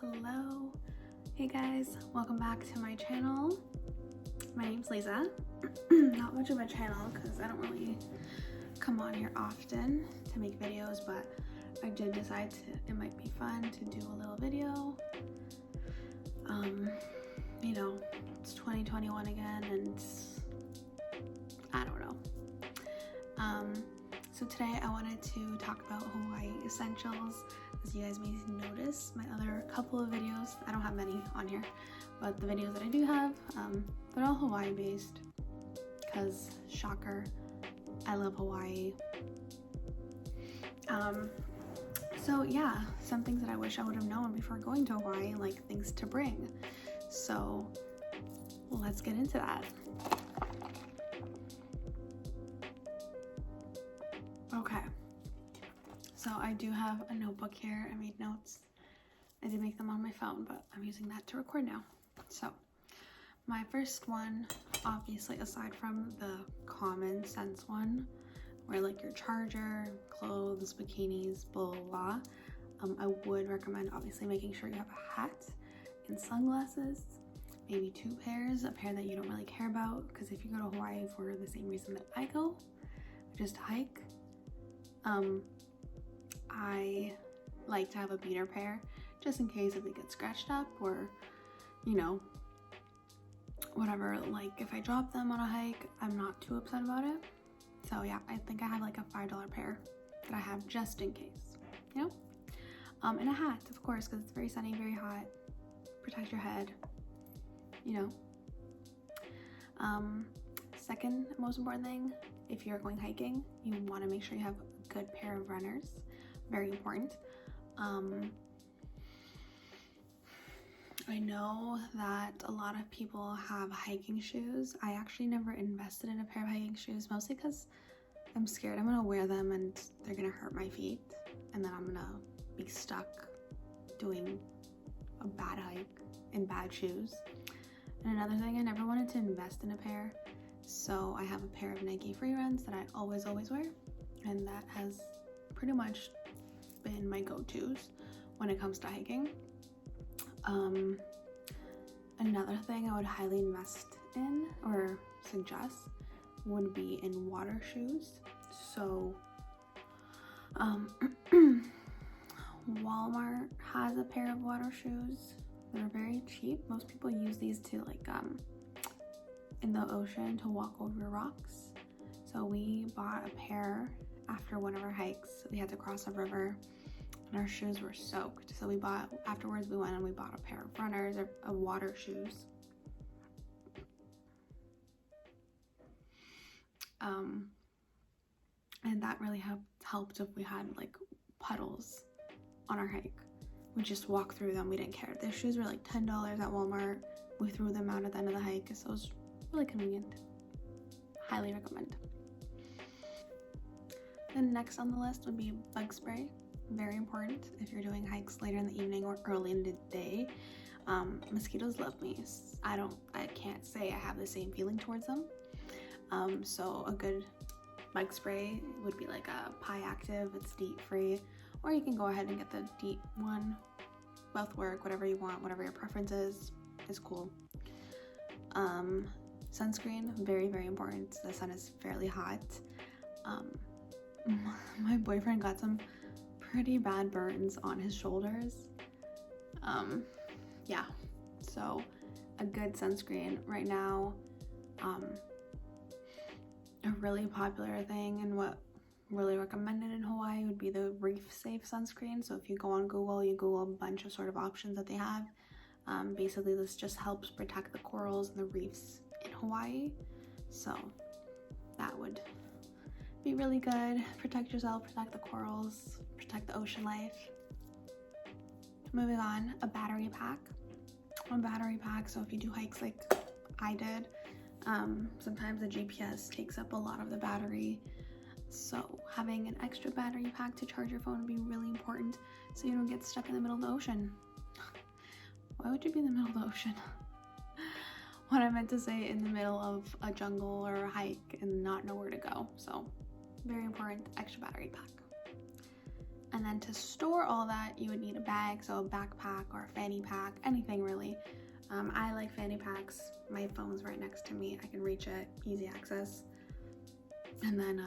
Hello. Hey guys, welcome back to my channel. My name's Lisa. Not much of a channel because I don't really come on here often to make videos, but I did decide it might be fun to do a little video. You know, it's 2021 again and I don't know. So today I wanted to talk about Hawaii essentials. As you guys may notice, my other couple of videos, I don't have many on here, but the videos that I do have, they're all Hawaii based because, shocker, I love Hawaii. So yeah, some things that I wish I would have known before going to Hawaii, like things to bring. So let's get into that. Okay, so I do have a notebook here. I made notes. I did make them on my phone, but I'm using that to record now. So my first one, obviously aside from the common sense one, where like your charger, clothes, bikinis, blah, blah, blah, I would recommend obviously making sure you have a hat and sunglasses, maybe 2 pairs, a pair that you don't really care about, because if you go to Hawaii for the same reason that I go, just to hike, I like to have a beater pair just in case if they get scratched up or, you know, whatever. Like if I drop them on a hike, I'm not too upset about it. So yeah, I think I have like a $5 pair that I have just in case, you know? And a hat, of course, because it's very sunny, very hot. Protect your head, you know? Second most important thing, if you're going hiking, you want to make sure you have a good pair of runners. Very important. I know that a lot of people have hiking shoes. I actually never invested in a pair of hiking shoes, mostly because I'm scared I'm gonna wear them and they're gonna hurt my feet, and then I'm gonna be stuck doing a bad hike in bad shoes. And another thing, I never wanted to invest in a pair, so I have a pair of Nike Free Runs that I always wear, and that has pretty much been my go-tos when it comes to hiking. Another thing I would highly invest in or suggest would be in water shoes. So Walmart has a pair of water shoes. They're very cheap. Most people use these to like in the ocean to walk over rocks. So we bought a pair after one of our hikes. We had to cross a river and our shoes were soaked. So afterwards we went and we bought a pair of runners or water shoes. And that really helped if we had like puddles on our hike. We just walked through them, we didn't care. Their shoes were like $10 at Walmart. We threw them out at the end of the hike, so it was really convenient. Highly recommend. Then next on the list would be bug spray. Very important if you're doing hikes later in the evening or early in the day. Mosquitoes love me. I can't say I have the same feeling towards them. So a good bug spray would be like a Pi Active. It's DEET free, or you can go ahead and get the DEET one. Both work, whatever you want, whatever your preference is cool. Sunscreen, very, very important. The sun is fairly hot. My boyfriend got some pretty bad burns on his shoulders. Yeah, so a good sunscreen right now. A really popular thing and what really recommended in Hawaii would be the reef safe sunscreen. So if you go on Google, you Google a bunch of sort of options that they have. Basically this just helps protect the corals and the reefs in Hawaii. So that would be really good. Protect yourself, protect the corals, protect the ocean life. Moving on, a battery pack. So if you do hikes like I did, sometimes the GPS takes up a lot of the battery. So having an extra battery pack to charge your phone would be really important so you don't get stuck in the middle of the ocean. Why would you be in the middle of the ocean? What I meant to say, in the middle of a jungle or a hike and not know where to go. So very important, extra battery pack. And then to store all that, you would need a bag, so a backpack or a fanny pack, anything really. I like fanny packs. My phone's right next to me. I can reach it, easy access. And then,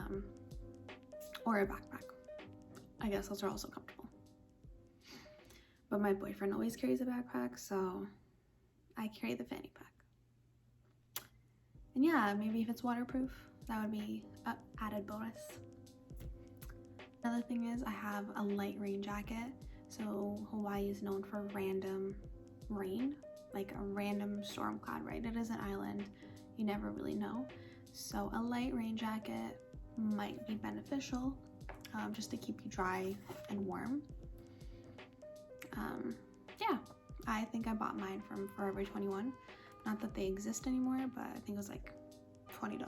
or a backpack. I guess those are also comfortable. But my boyfriend always carries a backpack, so I carry the fanny pack. And yeah, maybe if it's waterproof, that would be an added bonus. Another thing is I have a light rain jacket. So Hawaii is known for random rain, like a random storm cloud, right? It is an island. You never really know. So a light rain jacket might be beneficial, just to keep you dry and warm. Yeah, I think I bought mine from Forever 21. Not that they exist anymore, but I think it was like $20.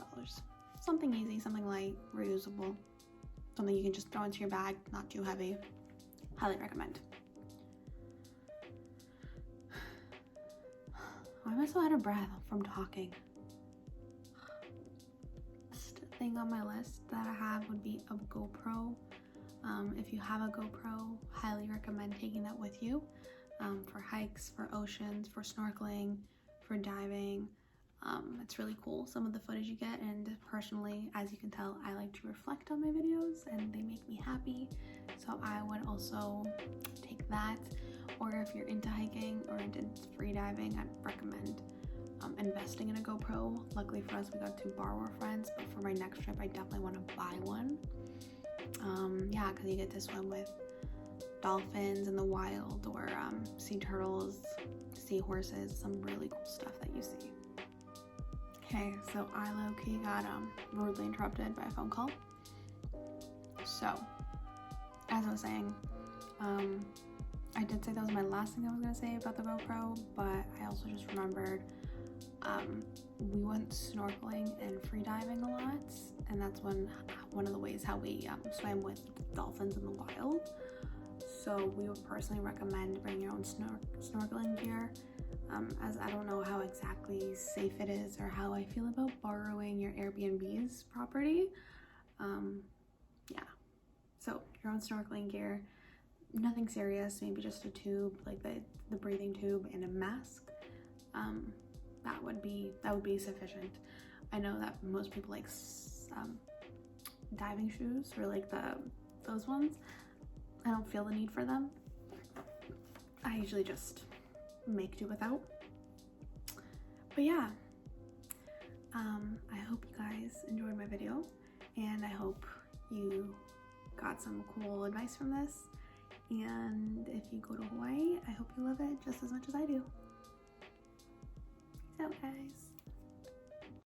Something easy, something light, reusable. Something you can just throw into your bag, not too heavy. Highly recommend. Why am I so out of breath from talking? Next thing on my list that I have would be a GoPro. If you have a GoPro, highly recommend taking that with you for hikes, for oceans, for snorkeling, for diving. It's really cool, some of the footage you get, and personally, as you can tell, I like to reflect on my videos and they make me happy, so I would also take that. Or if you're into hiking or into free diving, I'd recommend investing in a GoPro. Luckily for us, we got to borrow our friends, but for my next trip, I definitely want to buy one. Yeah, because you get to swim with dolphins in the wild, or sea turtles, seahorses, some really cool stuff that you see. Okay, so I low-key got rudely interrupted by a phone call. So, as I was saying, I did say that was my last thing I was going to say about the GoPro, but I also just remembered we went snorkeling and free diving a lot, and that's one of the ways how we swam with dolphins in the wild. So we would personally recommend bringing your own snorkeling gear, as I don't know how exactly safe it is or how I feel about borrowing your Airbnb's property. Yeah, so your own snorkeling gear, nothing serious, maybe just a tube, like the breathing tube, and a mask. That would be sufficient. I know that most people like diving shoes, or like those ones. I don't feel the need for them. I usually just make do without. But yeah, I hope you guys enjoyed my video, and I hope you got some cool advice from this. And if you go to Hawaii, I hope you love it just as much as I do. Peace out, guys.